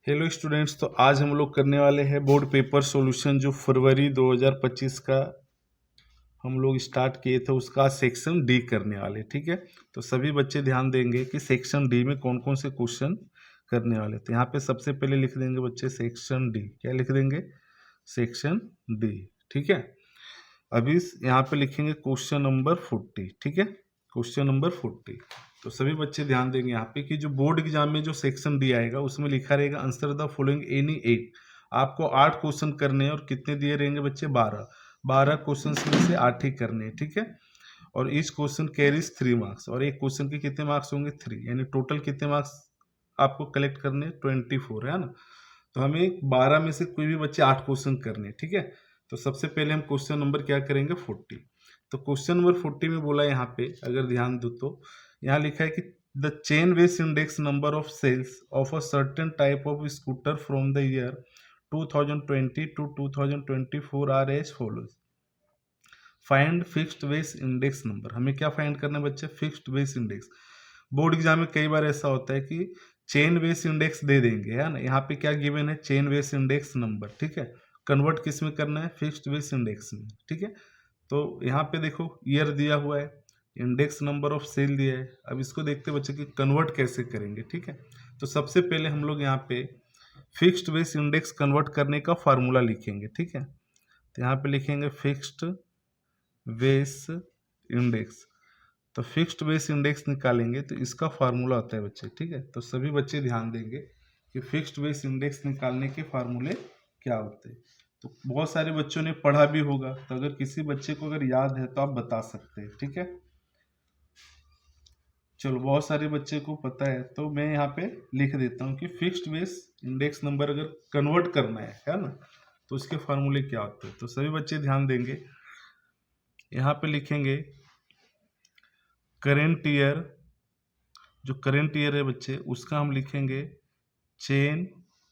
Hello students, तो आज हम लोग करने वाले हैं बोर्ड पेपर सॉल्यूशन जो फरवरी 2025 का हम लोग स्टार्ट किए थे, उसका सेक्शन डी करने वाले। ठीक है, तो सभी बच्चे ध्यान देंगे कि सेक्शन डी में कौन कौन से क्वेश्चन करने वाले। तो यहाँ पे सबसे पहले लिख देंगे बच्चे सेक्शन डी। क्या लिख देंगे? Section D. ठीक है, अभी यहाँ पे लिखेंगे क्वेश्चन नंबर 40। ठीक है, क्वेश्चन नंबर 40। तो सभी बच्चे ध्यान देंगे यहाँ पे कि जो बोर्ड एग्जाम में जो सेक्शन डी आएगा उसमें लिखा रहेगा आंसर द फॉलोइंग एनी 8। आपको 8 क्वेश्चन करने हैं और कितने दिए रहेंगे बच्चे? 12 क्वेश्चन में से 8 ही करने हैं। ठीक है, और ईच क्वेश्चन कैरीज 3 मार्क्स, और एक क्वेश्चन के कितने मार्क्स होंगे? 3, यानी टोटल कितने मार्क्स आपको कलेक्ट करने? 24 है ना। तो हमें 12 में से कोई भी बच्चे 8 क्वेश्चन करने हैं। ठीक है, तो सबसे पहले हम क्वेश्चन नंबर क्या करेंगे? 40। तो क्वेश्चन नंबर 40 में बोला यहाँ पे, अगर ध्यान दो तो यहाँ लिखा है कि the chain base index number of sales of a certain type of scooter from the year 2020 to 2024 are as follows. Find fixed base index number. हमें क्या फाइंड करना है बच्चे? Fixed base index. Board exam में कई बार ऐसा होता है कि चेन वेस इंडेक्स दे देंगे, है ना। यहाँ पे क्या गिवन है? Chain base index number. ठीक है, कन्वर्ट किस में करना है? फिक्स्ड वेस इंडेक्स में। ठीक है, तो यहाँ पे देखो ईयर दिया हुआ है, इंडेक्स नंबर ऑफ सेल दिया है। अब इसको देखते बच्चे कि कन्वर्ट कैसे करेंगे। ठीक है, तो सबसे पहले हम लोग यहाँ पे फिक्स्ड वेस इंडेक्स कन्वर्ट करने का फार्मूला लिखेंगे। ठीक है, तो यहाँ पे लिखेंगे फिक्स्ड वेस इंडेक्स। तो फिक्स्ड बेस इंडेक्स निकालेंगे तो इसका फार्मूला होता है बच्चे। ठीक है, तो सभी बच्चे ध्यान देंगे कि फिक्स्ड बेस इंडेक्स निकालने के फार्मूले क्या होते हैं। तो बहुत सारे बच्चों ने पढ़ा भी होगा, तो अगर किसी बच्चे को अगर याद है तो आप बता सकते हैं। ठीक है, चलो बहुत सारे बच्चे को पता है तो मैं यहाँ पे लिख देता हूँ कि फिक्स्ड बेस इंडेक्स नंबर अगर कन्वर्ट करना है ना, तो उसके फार्मूले क्या होते हैं। तो सभी बच्चे ध्यान देंगे, यहाँ पे लिखेंगे करेंट ईयर। जो करेंट ईयर है बच्चे, उसका हम लिखेंगे चेन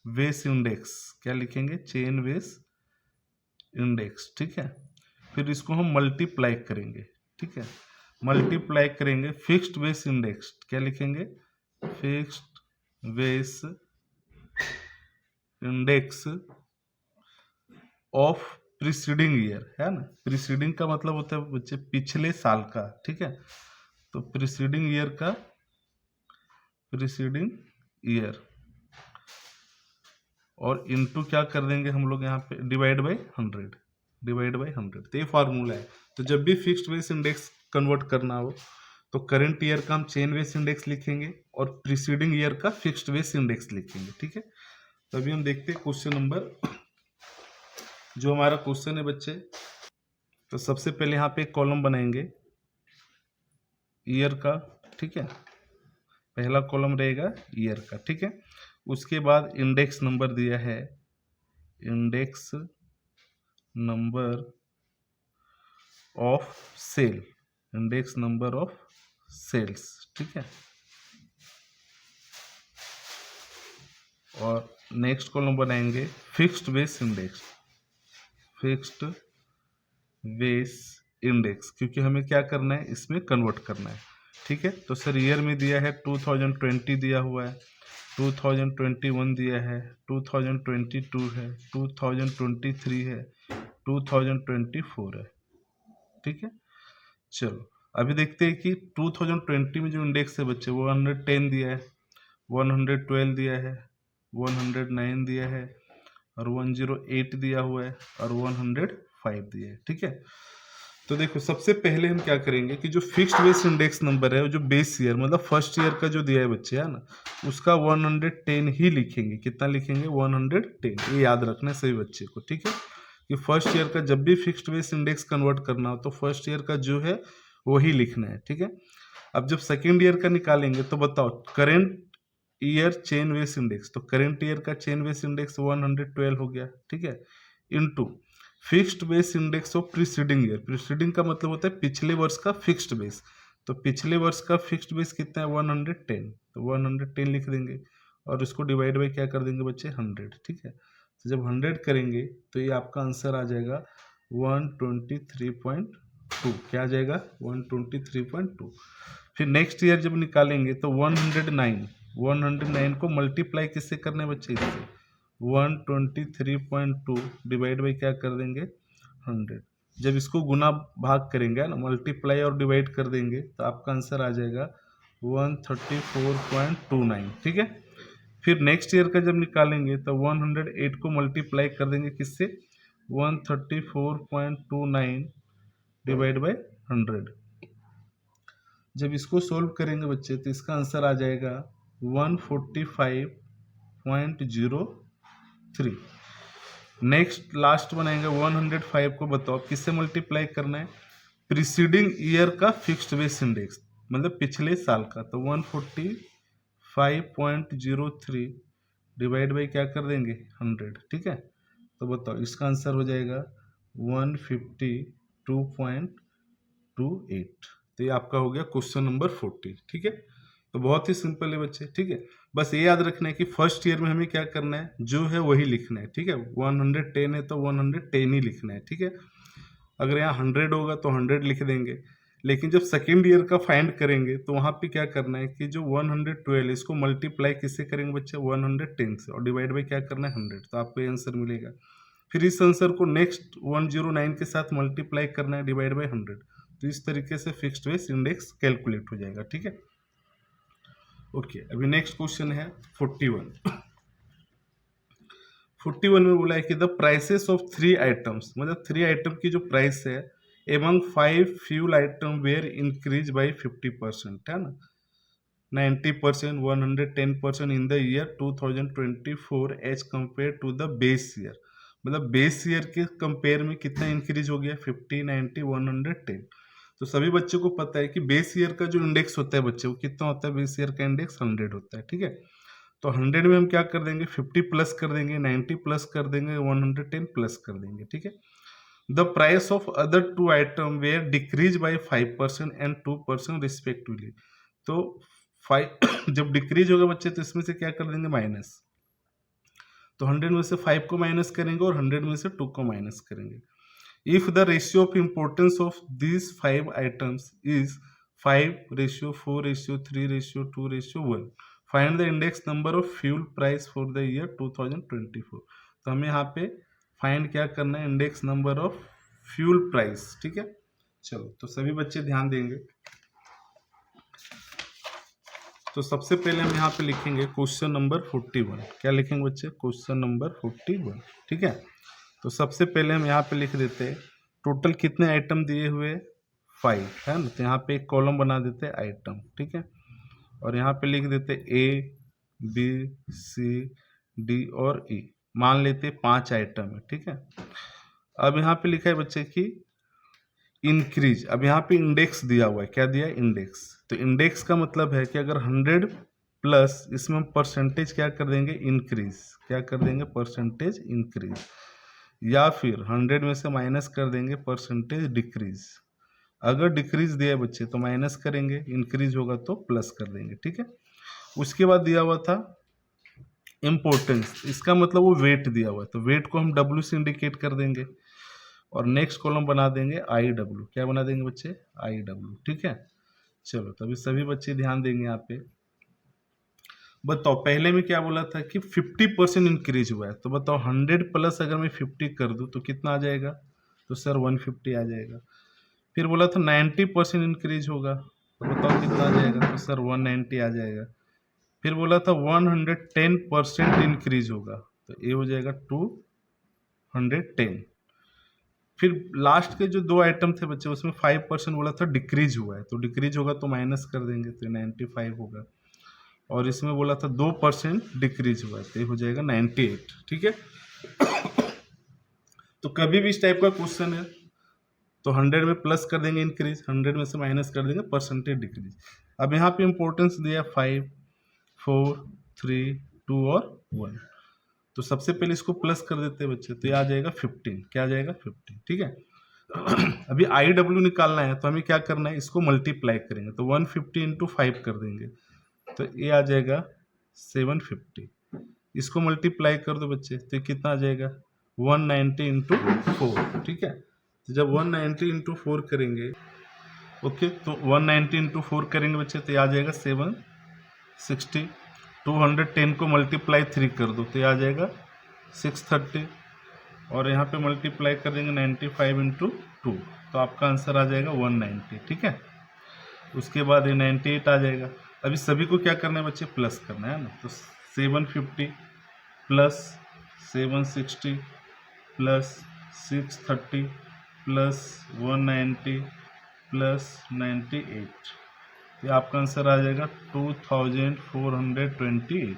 वेस इंडेक्स। क्या लिखेंगे? Chain base index. ठीक है, फिर इसको हम मल्टीप्लाई करेंगे। ठीक है, मल्टीप्लाई करेंगे फिक्स्ड वेस इंडेक्स। क्या लिखेंगे? Fixed base index of preceding year, है ना। प्रीसीडिंग का मतलब होता है बच्चे पिछले साल का। ठीक है, तो प्रीसीडिंग ईयर का, प्रीसीडिंग ईयर, और इनटू क्या कर देंगे हम लोग यहाँ पे? Divide by 100। डिवाइड बाई 100, तो ये फार्मूला है। तो जब भी फिक्स्ड वेस इंडेक्स कन्वर्ट करना हो तो करंट ईयर का हम चेन वेस इंडेक्स लिखेंगे और प्रीसीडिंग ईयर का फिक्स्ड वेस इंडेक्स लिखेंगे। ठीक है, तो अभी हम देखते हैं क्वेश्चन नंबर, जो हमारा क्वेश्चन है बच्चे। तो सबसे पहले यहाँ पे एक कॉलम बनाएंगे ईयर का। ठीक है, पहला कॉलम रहेगा ईयर का। ठीक है, उसके बाद इंडेक्स नंबर दिया है, index number of sale, index number of sales. ठीक है, और नेक्स्ट कॉलम बनाएंगे fixed base index, fixed base index, क्योंकि हमें क्या करना है? इसमें कन्वर्ट करना है। ठीक है, तो सर ईयर में दिया है 2020 दिया हुआ है, 2021 दिया है, 2022 है, 2023 है, 2024 है। ठीक है, चलो अभी देखते हैं कि 2020 में जो इंडेक्स है बच्चे वो 110 दिया है, 112 दिया है, 109 दिया है, और 108 दिया हुआ है, और 105 दिया है। ठीक है, तो देखो सबसे पहले हम क्या करेंगे कि जो फिक्स्ड बेस इंडेक्स नंबर है, जो बेस ईयर मतलब फर्स्ट ईयर का जो दिया है बच्चे, है ना, उसका 110 ही लिखेंगे। कितना लिखेंगे? 110। ये याद रखना है सभी बच्चे को। ठीक है, कि फर्स्ट ईयर का जब भी फिक्स्ड बेस इंडेक्स कन्वर्ट करना हो तो फर्स्ट ईयर का जो है वही लिखना है। ठीक है, अब जब सेकेंड ईयर का निकालेंगे तो बताओ current year chain base index, तो करेंट ईयर का चेन वेस इंडेक्स 112 हो गया। ठीक है, into fixed base index of preceding year. Preceding का मतलब होता है पिछले वर्ष का फिक्स्ड बेस, तो पिछले वर्ष का फिक्स्ड बेस कितना है? 110, तो 110 लिख देंगे, और उसको डिवाइड बाई क्या कर देंगे बच्चे? 100। ठीक है, तो जब 100 करेंगे तो ये आपका आंसर आ जाएगा 123.2। क्या आ जाएगा? 123.2। फिर नेक्स्ट ईयर जब निकालेंगे तो 109, 109 को मल्टीप्लाई किससे करना है बच्चे, इससे 123.2 डिवाइड बाई क्या कर देंगे 100। जब इसको गुना भाग करेंगे ना, मल्टीप्लाई और डिवाइड कर देंगे तो आपका आंसर आ जाएगा 134.29, ठीक है। फिर नेक्स्ट ईयर का जब निकालेंगे तो 108 को मल्टीप्लाई कर देंगे किससे 134.29 डिवाइड बाई 100। जब इसको सोल्व करेंगे बच्चे तो इसका आंसर आ जाएगा 145.03। नेक्स्ट लास्ट बनाएंगे 105 को, बताओ किससे मल्टीप्लाई करना है, प्रीसीडिंग ईयर का फिक्स्ड बेस इंडेक्स, मतलब पिछले साल का। तो 145.03 डिवाइड बाई क्या कर देंगे 100, ठीक है। तो बताओ इसका आंसर हो जाएगा 152.28। तो ये आपका हो गया क्वेश्चन नंबर 40, ठीक है। तो बहुत ही सिंपल है बच्चे, ठीक है। बस ये याद रखना है कि फर्स्ट ईयर में हमें क्या करना है, जो है वही लिखना है, ठीक है। 110 है तो 110 ही लिखना है, ठीक है। अगर यहाँ 100 होगा तो 100 लिख देंगे, लेकिन जब सेकेंड ईयर का फाइंड करेंगे तो वहाँ पे क्या करना है कि जो 112 इसको मल्टीप्लाई किससे करेंगे बच्चे 110 से, और डिवाइड बाई क्या करना है 100, तो आपको ये आंसर मिलेगा। फिर इस आंसर को नेक्स्ट 109 के साथ मल्टीप्लाई करना है डिवाइड बाई 100। तो इस तरीके से फिक्स्ड बेस इंडेक्स कैलकुलेट हो जाएगा, ठीक है। ओके, अभी नेक्स्ट क्वेश्चन है 41। 41 में बोला है कि द प्राइसेस ऑफ 3 आइटम्स, मतलब 3 आइटम की जो प्राइस है among 5 fuel item were increase by 50%, है ना, 90%, 110% in the year 2024 as compare to the base year. मतलब बेस ईयर के कंपेयर में कितना इंक्रीज हो गया 50, 90, 110। तो सभी बच्चों को पता है कि बेस ईयर का जो इंडेक्स होता है बच्चे, वो कितना होता है, बेस ईयर का इंडेक्स 100 होता है, ठीक है। तो 100 में हम क्या कर देंगे 50 प्लस कर देंगे, 90 प्लस कर देंगे, 110 प्लस कर देंगे, ठीक है। The price of other 2 item were decrease by 5% and 2% respectively. तो 5 जब डिक्रीज होगा बच्चे तो इसमें से क्या कर देंगे माइनस। तो 100 में से 5 को माइनस करेंगे और 100 में से 2 को माइनस करेंगे। If the ratio of importance of these 5 items is 5:4:3:2:1, find the index number of fuel price for the year 2024। तो हमें यहाँ पे फाइंड क्या करना है, index number of fuel price, ठीक है। चलो तो सभी बच्चे ध्यान देंगे। तो सबसे पहले हम यहाँ पे लिखेंगे क्वेश्चन नंबर 41। क्या लिखेंगे बच्चे, क्वेश्चन नंबर 41, ठीक है। तो सबसे पहले हम यहाँ पे लिख देते हैं टोटल कितने आइटम दिए हुए 5, है ना। तो यहाँ पे एक कॉलम बना देते हैं आइटम, ठीक है। और यहाँ पे लिख देते A, B, C, D और E। मान लेते 5 आइटम है, ठीक है। अब यहाँ पे लिखा है बच्चे की इंक्रीज। अब यहाँ पे इंडेक्स दिया हुआ है, क्या दिया है इंडेक्स। तो इंडेक्स का मतलब है कि अगर 100 प्लस इसमें हम परसेंटेज क्या कर देंगे इंक्रीज, क्या कर देंगे परसेंटेज इंक्रीज, या फिर 100 में से माइनस कर देंगे परसेंटेज डिक्रीज। अगर डिक्रीज दिया है बच्चे तो माइनस करेंगे, इंक्रीज होगा तो प्लस कर देंगे, ठीक है। उसके बाद दिया हुआ था इम्पोर्टेंस, इसका मतलब वो वेट दिया हुआ है, तो वेट को हम W से इंडिकेट कर देंगे और नेक्स्ट कॉलम बना देंगे IW। क्या बना देंगे बच्चे IW, ठीक है। चलो तभी सभी बच्चे ध्यान देंगे यहाँ पे। बताओ पहले में क्या बोला था कि 50% इंक्रीज हुआ है, तो बताओ 100 प्लस अगर मैं 50 कर दूं तो कितना आ जाएगा, तो सर 150 आ जाएगा। फिर बोला था 90% इंक्रीज होगा, तो बताओ कितना आ जाएगा, तो सर 190 आ जाएगा। फिर बोला था 110% इंक्रीज होगा, तो ये हो जाएगा 210। फिर लास्ट के जो 2 आइटम थे बच्चे उसमें 5% बोला था डिक्रीज हुआ है, तो डिक्रीज होगा तो माइनस कर देंगे, तो 95 होगा। और इसमें बोला था 2% डिक्रीज हुआ है, तो ये हो जाएगा 98, ठीक है। तो कभी भी इस टाइप का क्वेश्चन है तो 100 में प्लस कर देंगे इंक्रीज, 100 में से माइनस कर देंगे परसेंटेज डिक्रीज। अब यहाँ पे इंपॉर्टेंस दिया 5, 4, 3, 2 और 1। तो सबसे पहले इसको प्लस कर देते हैं बच्चे, तो ये आ जाएगा 15। क्या आ जाएगा 15, ठीक है। अभी IW निकालना है तो हमें क्या करना है, इसको मल्टीप्लाई करेंगे, तो 150 इंटू 5 कर देंगे, तो ये आ जाएगा 750। इसको मल्टीप्लाई कर दो बच्चे, तो ये कितना आ जाएगा 190 इंटू 4, ठीक है। तो जब 190 इंटू 4 करेंगे, ओके, तो 190 इंटू 4 करेंगे बच्चे तो ये आ जाएगा 760। 210 को मल्टीप्लाई 3 कर दो तो ये आ जाएगा 630, और यहाँ पे मल्टीप्लाई कर देंगे 95 इंटू 2 तो आपका आंसर आ जाएगा 190। ठीक है, उसके बाद ये 98 आ जाएगा। अभी सभी को क्या करना है बच्चे, प्लस करना है ना, तो 750 प्लस 760 प्लस 630 प्लस 190 प्लस 98, ये आपका आंसर आ जाएगा 2428।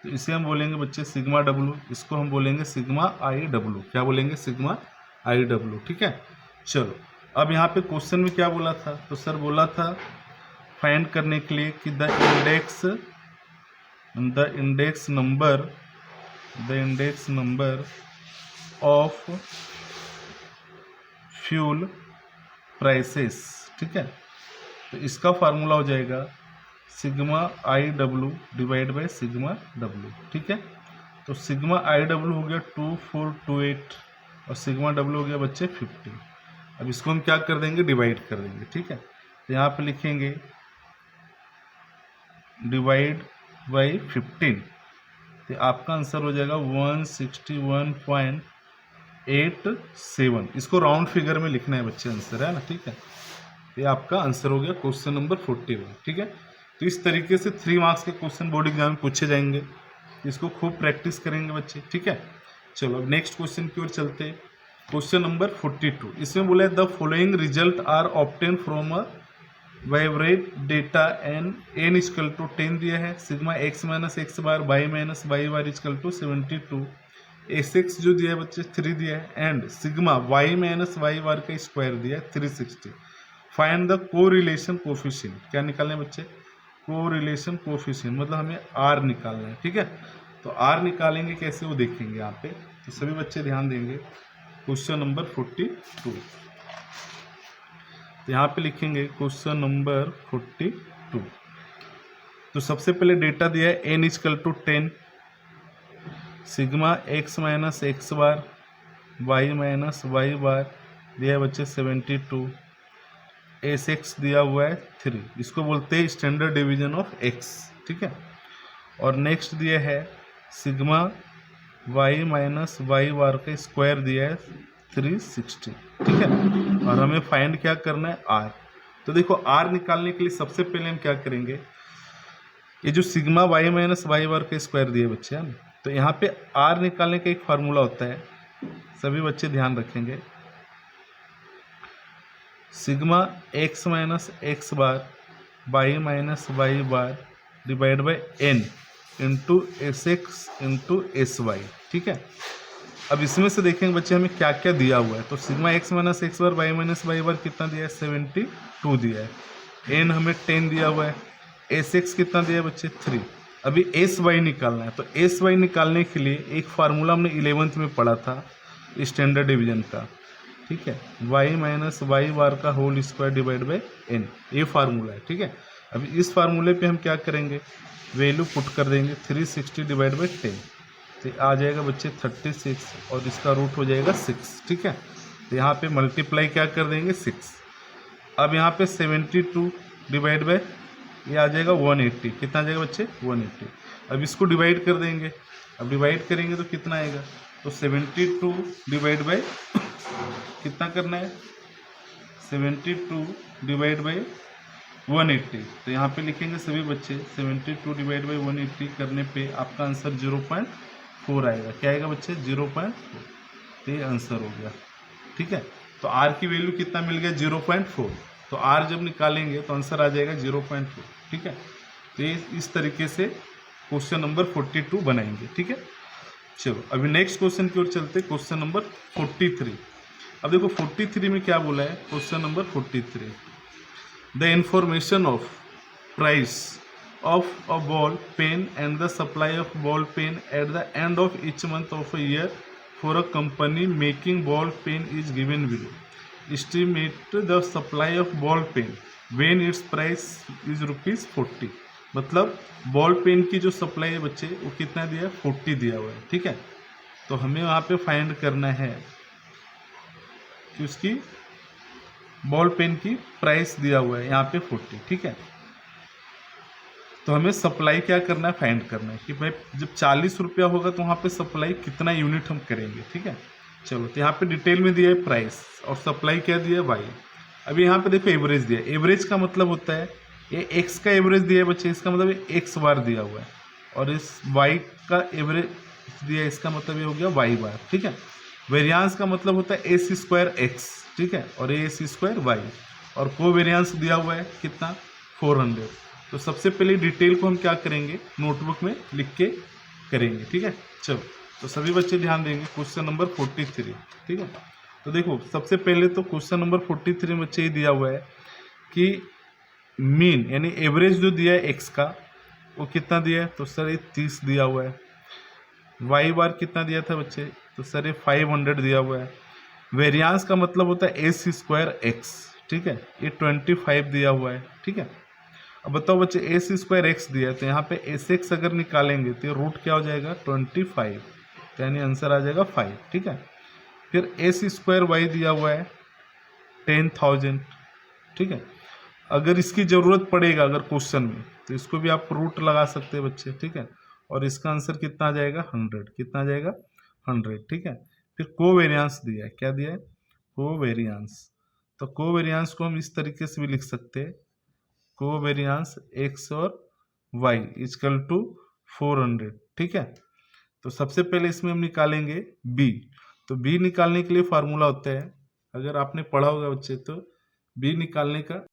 तो इसे हम बोलेंगे बच्चे सिग्मा डब्लू, इसको हम बोलेंगे सिग्मा आई डब्लू। क्या बोलेंगे, सिग्मा आई डब्लू। ठीक है, चलो अब यहाँ पे क्वेश्चन में क्या बोला था, तो सर बोला था फाइंड करने के लिए कि the index number of fuel prices. ठीक है, तो इसका फार्मूला हो जाएगा sigma I W divide by sigma W. ठीक है, तो सिग्मा आई डब्लू हो गया 2428 और सिग्मा डब्लू हो गया बच्चे 50। अब इसको हम क्या कर देंगे, डिवाइड कर देंगे। ठीक है, तो यहाँ पे लिखेंगे डिवाइड बाई 15, तो आपका आंसर हो जाएगा 161.87। इसको राउंड फिगर में लिखना है बच्चे, आंसर है ना। ठीक है, ये आपका आंसर हो गया क्वेश्चन नंबर 41। ठीक है, तो इस तरीके से 3 मार्क्स के क्वेश्चन बोर्ड एग्जाम में पूछे जाएंगे, इसको खूब प्रैक्टिस करेंगे बच्चे। ठीक है, चलो अब नेक्स्ट क्वेश्चन की ओर चलते हैं। क्वेश्चन नंबर 42, इसमें बोला है the following result are obtain from a bivariate data N equal to 10 दिया है, sigma X minus X bar Y minus Y bar equal to 72, S X जो दिया है बच्चे 3 दिया है, and sigma Y minus Y bar का square दिया है 360। Find the correlation coefficient. क्या निकालना है बच्चे, कोरिलेशन कोफिशिएंट, मतलब हमें आर निकालना है। ठीक है, तो आर निकालेंगे कैसे वो देखेंगे यहाँ पे, तो सभी बच्चे ध्यान देंगे। क्वेश्चन नंबर 42, तो यहाँ पे लिखेंगे क्वेश्चन नंबर 42। तो सबसे पहले डेटा दिया है N equal to 10, sigma X minus X bar Y minus Y bar दिया है बच्चे 72, एस एक्स दिया हुआ है 3, इसको बोलते हैं स्टैंडर्ड डिवीजन ऑफ एक्स। ठीक है, और नेक्स्ट दिया है sigma Y minus Y bar का स्क्वायर दिया है 360। ठीक है, और हमें फाइंड क्या करना है, आर। तो देखो आर निकालने के लिए सबसे पहले हम क्या करेंगे, ये जो sigma Y minus Y bar का स्क्वायर दिया बच्चे है ना, तो यहाँ पे आर निकालने का एक फार्मूला होता है, सभी बच्चे ध्यान रखेंगे। Sigma X minus X bar Y minus Y bar divide by N into S X into S Y. ठीक है, अब इसमें से देखेंगे बच्चे हमें क्या क्या दिया हुआ है, तो sigma X minus X bar Y minus Y बार कितना दिया है 72 दिया है, एन हमें 10 दिया हुआ है, एस एक्स कितना दिया है बच्चे 3। अभी एस वाई निकालना है, तो एस वाई निकालने के लिए एक फार्मूला हमने 11th में पढ़ा था स्टैंडर्ड डिवीजन का। ठीक है, वाई माइनस वाई बार का whole square divide by N, ये फार्मूला है। ठीक है, अभी इस फार्मूले पे हम क्या करेंगे, वैल्यू पुट कर देंगे 360 डिवाइड बाई 10, तो आ जाएगा बच्चे 36 और इसका रूट हो जाएगा 6। ठीक है, तो यहाँ पे मल्टीप्लाई क्या कर देंगे 6। अब यहाँ पे 72 डिवाइड बाई ये आ जाएगा 180, कितना आ जाएगा बच्चे 180। अब इसको डिवाइड कर देंगे, अब डिवाइड करेंगे तो कितना आएगा, तो 72 डिवाइड बाई कितना करना है 72 डिवाइड बाई 180, तो यहाँ पे लिखेंगे सभी बच्चे 72 डिवाइड बाई 180 करने पे आपका आंसर 0.4 आएगा। क्या आएगा बच्चे 0.4, तो ये आंसर हो गया। ठीक है, तो आर की वैल्यू कितना मिल गया 0.4, तो आर जब निकालेंगे तो आंसर आ जाएगा 0.4। ठीक है, तो ये इस तरीके से क्वेश्चन नंबर 42 बनाएंगे। ठीक है, चलो अभी नेक्स्ट क्वेश्चन की ओर चलते, क्वेश्चन नंबर 43। अब देखो 43 में क्या बोला है, question number 43, the information of price of a ball pen and the supply of ball pen at the end of each month of a year for a company making ball pen is given below, estimate the supply of ball pen when its price is ₹40। मतलब ball pen की जो supply है बच्चे वो कितना दिया है 40 दिया हुआ है। ठीक है, तो हमें वहाँ पे फाइंड करना है कि उसकी बॉल पेन की प्राइस दिया हुआ है यहाँ पे 40। ठीक है, तो हमें सप्लाई क्या करना है, फाइंड करना है कि भाई जब 40 रुपया होगा तो वहाँ पे सप्लाई कितना यूनिट हम करेंगे। ठीक है, चलो तो यहाँ पे डिटेल में दिया है प्राइस और सप्लाई क्या दिया है वाई। अभी यहाँ पे देखो एवरेज दिया है। एवरेज का मतलब होता है ये एक्स का एवरेज दिया है बच्चे, इसका मतलब एक्स बार दिया हुआ है, और इस वाई का एवरेज दिया है, इसका मतलब ये हो गया वाई बार। ठीक है, वेरियांस का मतलब होता है ए सी स्क्वायर एक्स, ठीक है, और ए सी स्क्वायर वाई, और को वेरियांस दिया हुआ है कितना 400। तो सबसे पहले डिटेल को हम क्या करेंगे, नोटबुक में लिख के करेंगे। ठीक है, चलो तो सभी बच्चे ध्यान देंगे क्वेश्चन नंबर 43। ठीक है, तो देखो सबसे पहले तो क्वेश्चन नंबर 43 में बच्चे ये दिया हुआ है कि मीन यानी एवरेज जो दिया है एक्स का वो कितना दिया है, तो सर ये 30 दिया हुआ है। वाई बार कितना दिया था बच्चे, तो सर ये 500 दिया हुआ है। वेरियांस का मतलब होता है ए सी स्क्वायर एक्स, ठीक है, ये 25 दिया हुआ है। ठीक है, अब बताओ बच्चे ए सी स्क्वायर एक्स दिया है तो यहाँ पे एस एक्स अगर निकालेंगे तो ये रूट क्या हो जाएगा 25, यानी आंसर आ जाएगा 5। ठीक है, फिर ए सी स्क्वायर वाई दिया हुआ है 10,000। ठीक है, अगर इसकी ज़रूरत पड़ेगा अगर क्वेश्चन में तो इसको भी आप रूट लगा सकते हैं बच्चे। ठीक है, और इसका आंसर कितना आ जाएगा 100, कितना आ जाएगा 100। ठीक है, फिर कोवेरियांस दिया है, क्या दिया है कोवेरियांस, तो कोवेरियांस को हम इस तरीके से भी लिख सकते हैं, कोवेरियांस एक्स और वाई इजकल टू 400। ठीक है, तो सबसे पहले इसमें हम निकालेंगे बी। तो बी निकालने के लिए फार्मूला होता है, अगर आपने पढ़ा होगा बच्चे तो बी निकालने का।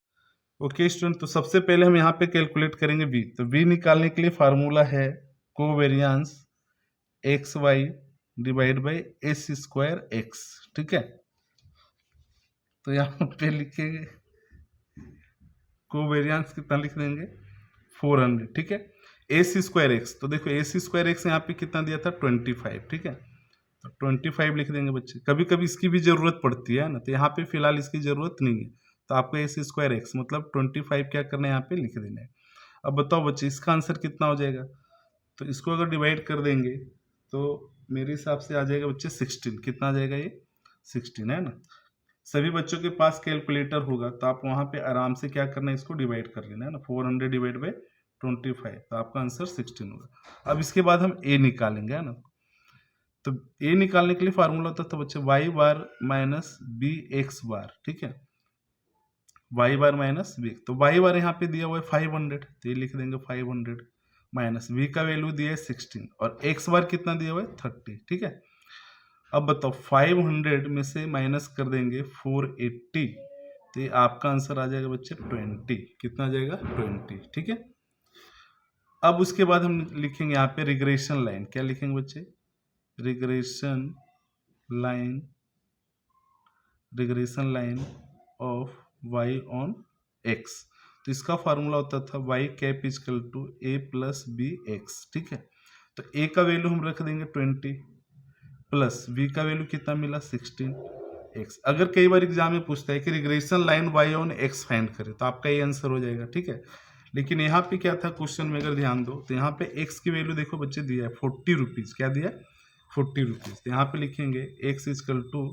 ओके स्टूडेंट, तो सबसे पहले हम यहाँ पे कैलकुलेट करेंगे बी। तो बी निकालने के लिए फार्मूला है covariance X Y divide by S square X. ठीक है, तो यहाँ पे लिखेंगे कोवेरियांस कितना लिख देंगे 400। ठीक है, ए सी स्क्वायर एक्स, तो देखो ए सी स्क्वायर एक्स यहाँ पे कितना दिया था 25। ठीक है, तो 25 लिख देंगे बच्चे, कभी कभी इसकी भी जरूरत पड़ती है ना, तो यहाँ पे फिलहाल इसकी जरूरत नहीं है, तो आपको ए सी स्क्वायर एक्स मतलब 25 क्या करना है यहाँ पे लिख देना है। अब बताओ बच्चे इसका आंसर कितना हो जाएगा, तो इसको अगर डिवाइड कर देंगे तो मेरे हिसाब से आ जाएगा बच्चे 16। कितना आ जाएगा ये 16 है ना। सभी बच्चों के पास कैलकुलेटर होगा तो आप वहाँ पे आराम से क्या करना है, इसको डिवाइड कर लेना है ना, 400 डिवाइड बाई 25, तो आपका आंसर 16 होगा। अब इसके बाद हम ए निकालेंगे है ना, तो ए निकालने के लिए फार्मूला होता था बच्चे वाई बार माइनस बी एक्स बार। ठीक है, वाई बार माइनस बी, तो वाई बार यहाँ पे दिया हुआ है 500, तो ये लिख देंगे 500 माइनस बी का वैल्यू दिया है 16 और एक्स बार कितना दिया हुआ है 30। ठीक है, अब बताओ 500 में से माइनस कर देंगे 480, तो ये आपका आंसर आ जाएगा बच्चे 20। कितना आ जाएगा 20। ठीक है, अब उसके बाद हम लिखेंगे यहाँ पे रिग्रेशन लाइन। क्या लिखेंगे बच्चे, regression line of y on x। तो इसका फार्मूला होता था y cap is equal to a plus B X. ठीक है, तो a का वैल्यू हम रख देंगे 20 प्लस b का वैल्यू कितना मिला 16x। अगर कई बार एग्जाम में पूछता है कि regression line y on x find करें तो आपका ये आंसर हो जाएगा। ठीक है, लेकिन यहाँ पे क्या था क्वेश्चन में अगर ध्यान दो तो यहाँ पे x की वैल्यू देखो बच्चे दिया है 40 रुपीज़। क्या दिया है 40 रुपीज़, तो यहाँ पे लिखेंगे x इजकल टू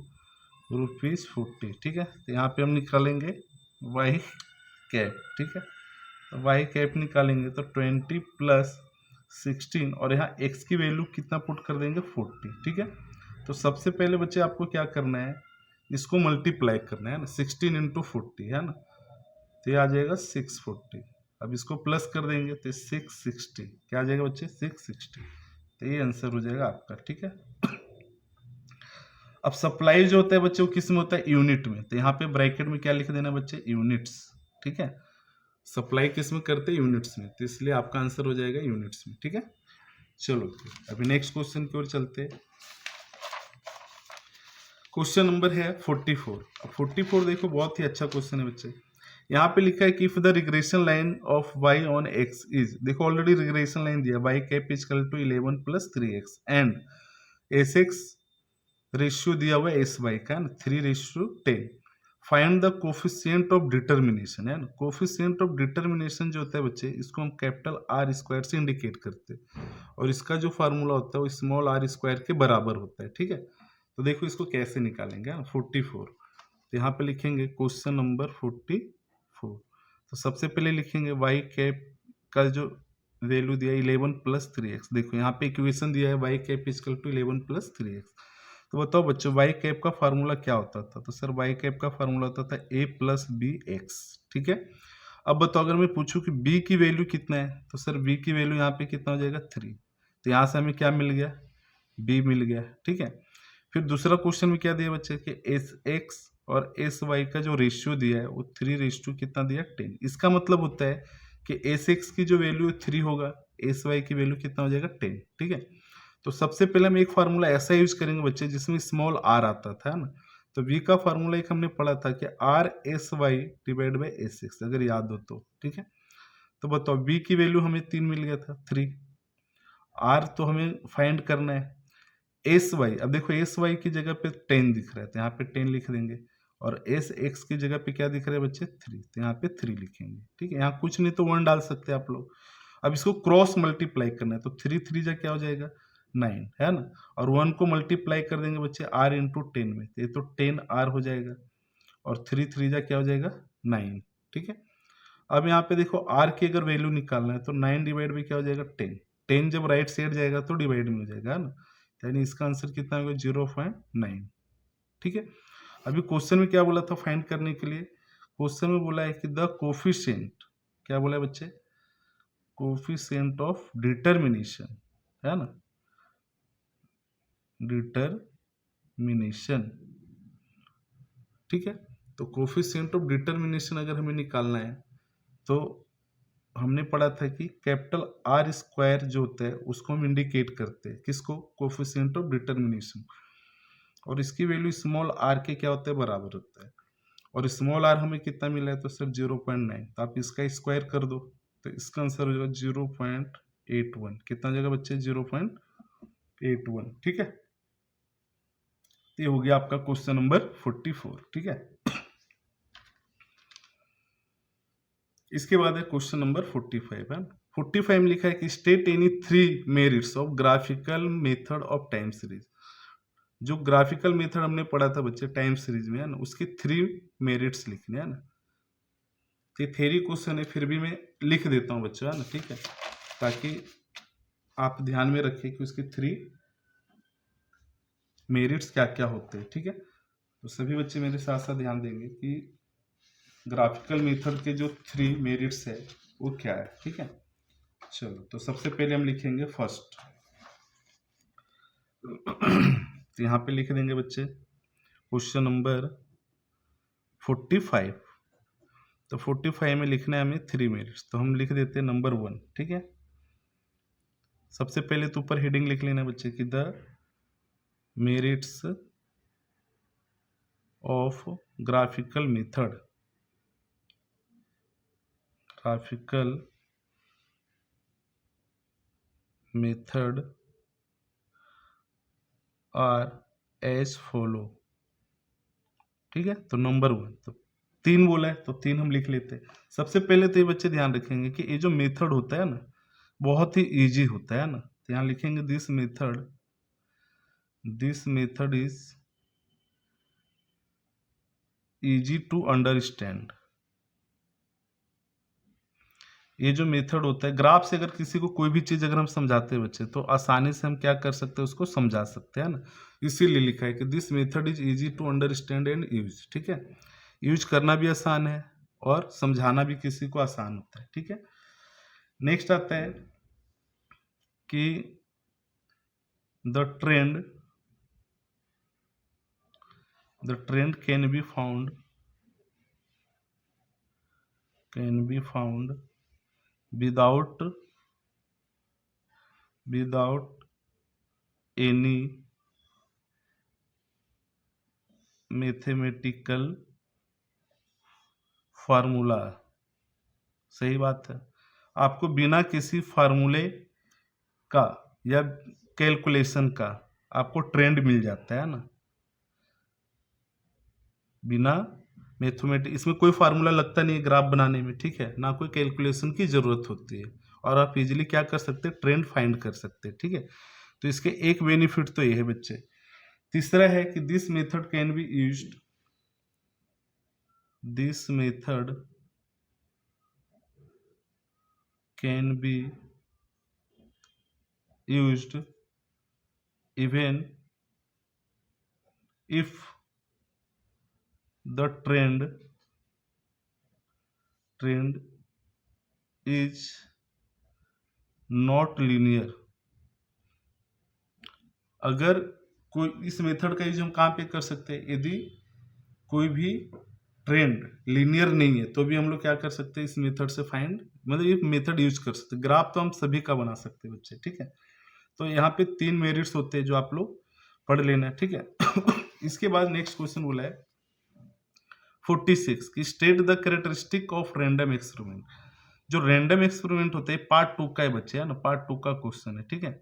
₹40। ठीक है, तो यहाँ पे हम निकालेंगे वाई कैप। ठीक है, तो वाई कैप निकालेंगे तो 20 प्लस 16 और यहाँ x की वैल्यू कितना पुट कर देंगे 40। ठीक है, तो सबसे पहले बच्चे आपको क्या करना है, इसको मल्टीप्लाई करना है ना, 16 इंटू 40 है ना, तो ये आ जाएगा 640। अब इसको प्लस कर देंगे तो 660। क्या आ जाएगा बच्चे 660, तो ये आंसर हो जाएगा आपका। ठीक है, अब सप्लाई जो होता है बच्चे वो किस में होता है यूनिट में, तो यहाँ पे ब्रैकेट में क्या लिख देना बच्चे यूनिट्स। ठीक है, सप्लाई किस में करते हैं यूनिट्स में, तो इसलिए आपका आंसर हो जाएगा यूनिट्स में। ठीक है, चलो अभी नेक्स्ट क्वेश्चन की ओर चलते हैं। क्वेश्चन नंबर है 44। अब 44 देखो बहुत ही अच्छा क्वेश्चन है बच्चे। यहाँ पे लिखा है कि if the regression line of y on x is, देखो ऑलरेडी रिग्रेशन लाइन दिया y cap is equal to 11 plus 3x and sx ratio दिया हुआ है एस वाई का 3:10। Find the coefficient of determination है ना। कोफिशिएंट ऑफ डिटर्मिनेशन जो होता है बच्चे इसको हम कैपिटल आर स्क्वायर से इंडिकेट करते हैं और इसका जो फार्मूला होता है वो स्मॉल आर स्क्वायर के बराबर होता है। ठीक है, तो देखो इसको कैसे निकालेंगे ना 44। तो यहाँ पे लिखेंगे क्वेश्चन नंबर 44। तो सबसे पहले लिखेंगे वाई कैप का जो वैल्यू दिया 11 प्लस 3x। देखो यहाँ पे इक्वेशन दिया है Y cap is equal to 11 plus 3x। तो बताओ बच्चों वाई कैप का फार्मूला क्या होता था? तो सर वाई कैप का फार्मूला होता था a प्लस बी एक्स। ठीक है। अब बताओ अगर मैं पूछूं कि b की वैल्यू कितना है, तो सर b की वैल्यू यहाँ पे कितना हो जाएगा 3। तो यहाँ से हमें क्या मिल गया? b मिल गया। ठीक है। फिर दूसरा क्वेश्चन में क्या दिया बच्चे कि एस एक्स और एस वाई का जो रेशियो दिया है वो 3 कितना दिया 10। इसका मतलब होता है कि एस एक्स की जो वैल्यू 3 होगा, एस वाई की वैल्यू कितना हो जाएगा 10। ठीक है। तो सबसे पहले हम एक फार्मूला ऐसा यूज करेंगे बच्चे जिसमें स्मॉल आर आता था ना। तो v का फार्मूला एक हमने पढ़ा था कि R S Y divide by S X, अगर याद हो तो। ठीक है। तो बताओ v की वैल्यू हमें 3 मिल गया था 3। r तो हमें फाइंड करना है। एस वाई, अब देखो एस वाई की जगह पे 10 दिख रहा है तो यहाँ पे 10 लिख देंगे। और एस एक्स की जगह पे क्या दिख रहा है बच्चे 3, तो यहाँ पे 3 लिखेंगे। ठीक है। यहाँ कुछ नहीं तो 1 डाल सकते हैं आप लोग। अब इसको क्रॉस मल्टीप्लाई करना है तो 3 3 जा क्या हो जाएगा 9, है ना। और 1 को मल्टीप्लाई कर देंगे बच्चे r इंटू 10 में, तो ये तो 10r हो जाएगा। और 3 3 जा क्या हो जाएगा 9। ठीक है। अब यहाँ पे देखो r की अगर वैल्यू निकालना है तो 9 डिवाइड बाई क्या हो जाएगा 10। 10 जब राइट साइड जाएगा तो डिवाइड में हो जाएगा, है ना। यानी इसका आंसर कितना होगा 0.9। ठीक है। अभी क्वेश्चन में क्या बोला था फाइंड करने के लिए? क्वेश्चन में बोला है कि द कोफिशिएंट, क्या बोला है बच्चे? कोफिशिएंट ऑफ डिटर्मिनेशन, है ना, डिटर्मिनेशन। ठीक है। तो कोफिशिएंट ऑफ डिटर्मिनेशन अगर हमें निकालना है तो हमने पढ़ा था कि कैपिटल आर स्क्वायर जो होता है उसको हम इंडिकेट करते हैं, किसको? Coefficient of determination. और इसकी वैल्यू स्मॉल आर के क्या होता है बराबर होता है। और स्मॉल आर हमें कितना मिला है? तो सर 0.9। तो आप इसका स्क्वायर कर दो तो इसका आंसर हो जाएगा 0.81। कितना जगह बच्चे 0.81। ठीक है। ये हो गया आपका क्वेश्चन नंबर 44। ठीक है। इसके बाद है क्वेश्चन नंबर 45 है। 45 में लिखा है कि state any 3 merits of graphical method of time series. जो ग्राफिकल मेथड हमने पढ़ा था बच्चे टाइम सीरीज में, है ना, उसके 3 मेरिट्स लिखने, है ना। तो ये थ्योरी क्वेश्चन है, फिर भी मैं लिख देता हूँ बच्चों, है ना। ठीक है। ताकि आप ध्यान में रखें कि उसके 3 मेरिट्स क्या क्या होते हैं। ठीक है। तो सभी बच्चे मेरे साथ साथ ध्यान देंगे कि ग्राफिकल मेथड के जो 3 मेरिट्स है वो क्या है। ठीक है। चलो तो सबसे पहले हम लिखेंगे फर्स्ट। तो यहाँ पे लिख देंगे बच्चे क्वेश्चन नंबर 45। तो 45 में लिखना है हमें 3 मेरिट्स, तो हम लिख देते हैं नंबर 1। ठीक है। सबसे पहले तो ऊपर हेडिंग लिख लेना बच्चे कि the merits of graphical method, graphical method are as follow. ठीक है। तो नंबर 1, तो 3 बोला है तो 3 हम लिख लेते हैं। सबसे पहले तो ये बच्चे ध्यान रखेंगे कि ये जो मेथड होता है ना बहुत ही इजी होता है ना। तो यहाँ लिखेंगे this method is easy to understand. ये जो मेथड होता है ग्राफ से अगर किसी को कोई भी चीज अगर हम समझाते हैं बच्चे तो आसानी से हम क्या कर सकते हैं उसको समझा सकते हैं ना। इसीलिए लिखा है कि this method is easy to understand and use. ठीक है। यूज करना भी आसान है और समझाना भी किसी को आसान होता है। ठीक है। नेक्स्ट आता है कि the trend can be found without any mathematical formula. सही बात है। आपको बिना किसी फार्मूले का या कैलकुलेशन का आपको ट्रेंड मिल जाता है ना, बिना मैथमेटिक, इसमें कोई फार्मूला लगता नहीं है ग्राफ बनाने में। ठीक है। ना कोई कैलकुलेशन की जरूरत होती है और आप इजीली क्या कर सकते हैं ट्रेंड फाइंड कर सकते हैं। ठीक है। तो इसके एक बेनिफिट तो ये है बच्चे। तीसरा है कि this method can be used, this method can be used even if the trend is not linear। अगर कोई इस मेथड का यूज हम कहाँ पे कर सकते हैं, यदि कोई भी ट्रेंड लीनियर नहीं है तो भी हम लोग क्या कर सकते हैं, इस मेथड से फाइंड, मतलब ये मेथड यूज कर सकते हैं। ग्राफ तो हम सभी का बना सकते हैं बच्चे, ठीक है। तो यहाँ पे 3 मेरिट्स होते हैं जो आप लोग पढ़ लेना है, ठीक है। इसके बाद नेक्स्ट क्वेश्चन बोला है 46 कि state the characteristic of random experiment. जो रैंडम एक्सपेरिमेंट होते हैं पार्ट 2 का है बच्चे, है ना, पार्ट 2 का क्वेश्चन है, ठीक है।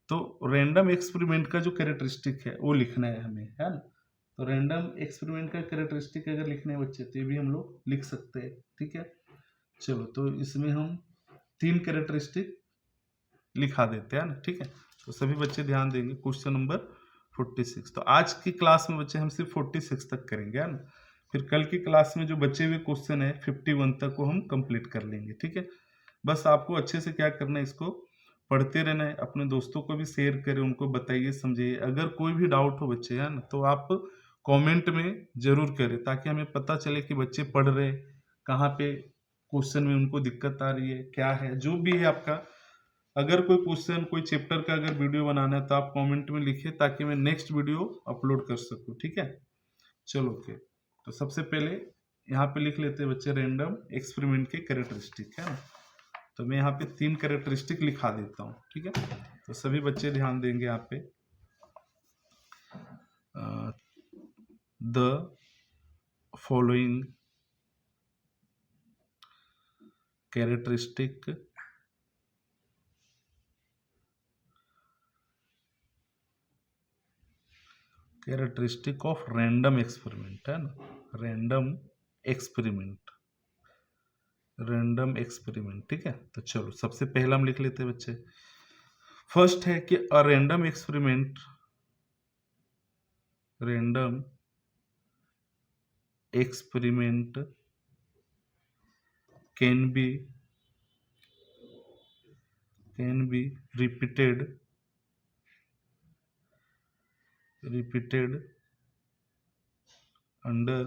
तो रैंडम एक्सपेरिमेंट का जो कैरेक्टरिस्टिक है वो लिखना है हमें, है ना। तो रैंडम एक्सपेरिमेंट का कैरेक्टरिस्टिक अगर लिखने हैं बच्चे तो ये भी हम लोग लिख सकते हैं, ठीक है। चलो, तो इसमें हम 3 कैरेक्टरिस्टिक लिखा देते हैं ना, ठीक है। तो सभी बच्चे ध्यान देंगे, क्वेश्चन नंबर 46। तो आज की क्लास में बच्चे हम सिर्फ 46 तक करेंगे, है ना। फिर कल की क्लास में जो बचे हुए क्वेश्चन है 51 तक को हम कंप्लीट कर लेंगे, ठीक है। बस आपको अच्छे से क्या करना है, इसको पढ़ते रहना है, अपने दोस्तों को भी शेयर करें, उनको बताइए, समझिए। अगर कोई भी डाउट हो बच्चे, है ना, तो आप कमेंट में जरूर करें ताकि हमें पता चले कि बच्चे पढ़ रहे, कहाँ पे क्वेश्चन में उनको दिक्कत आ रही है, क्या है, जो भी है आपका। अगर कोई क्वेश्चन, कोई चैप्टर का अगर वीडियो बनाना है तो आप कमेंट में लिखिए ताकि मैं नेक्स्ट वीडियो अपलोड कर सकूं, ठीक है। चलो, ओके। तो सबसे पहले यहाँ पे लिख लेते हैं बच्चे रैंडम एक्सपेरिमेंट के कैरेक्टरिस्टिक, है ना। तो मैं यहाँ पे 3 कैरेक्टरिस्टिक लिखा देता हूँ, ठीक है। तो सभी बच्चे ध्यान देंगे यहाँ पे। The following characteristic of random experiment, है ना, रैंडम एक्सपेरिमेंट, ठीक है। तो चलो, सबसे पहला हम लिख लेते हैं बच्चे। फर्स्ट है कि a random experiment can be repeated under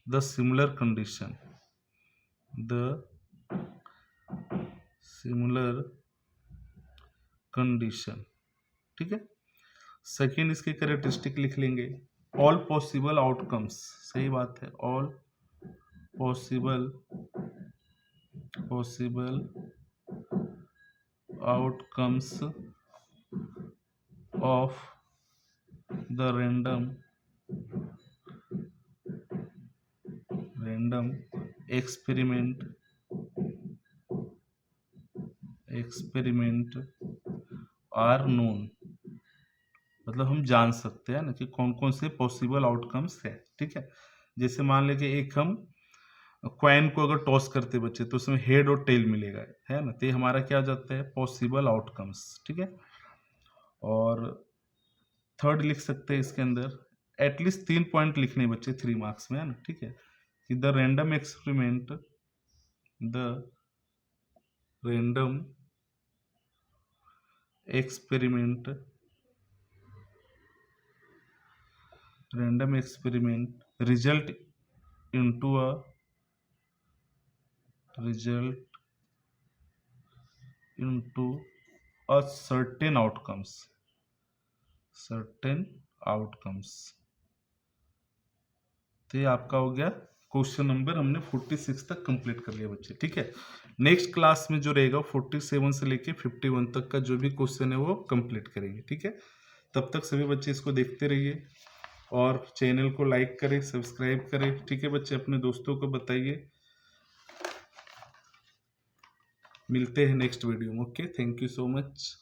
the similar condition, ठीक है। सेकेंड इसके कैरेक्टरिस्टिक लिख लेंगे, ऑल पॉसिबल आउटकम्स, सही बात है, all possible outcomes of the random experiment are known. मतलब हम जान सकते हैं ना कि कौन कौन से पॉसिबल आउटकम्स है, ठीक है। जैसे मान लें एक हम क्वाइन को अगर टॉस करते बच्चे तो उसमें हेड और टेल मिलेगा, है ना। तो ये हमारा क्या जाता है, पॉसिबल आउटकम्स, ठीक है। और थर्ड लिख सकते हैं इसके अंदर, एटलीस्ट 3 पॉइंट लिखने बच्चे 3 मार्क्स में, है ना, ठीक है। कि the random experiment result into a certain outcomes। तो ये आपका हो गया क्वेश्चन नंबर, हमने 46 तक कंप्लीट कर लिया बच्चे, ठीक है। नेक्स्ट क्लास में जो रहेगा 47 से लेके 51 तक का जो भी क्वेश्चन है वो कंप्लीट करेंगे, ठीक है। तब तक सभी बच्चे इसको देखते रहिए और चैनल को लाइक करें, सब्सक्राइब करें, ठीक है बच्चे। अपने दोस्तों को बताइए। मिलते हैं नेक्स्ट वीडियो में, okay. Thank you so much.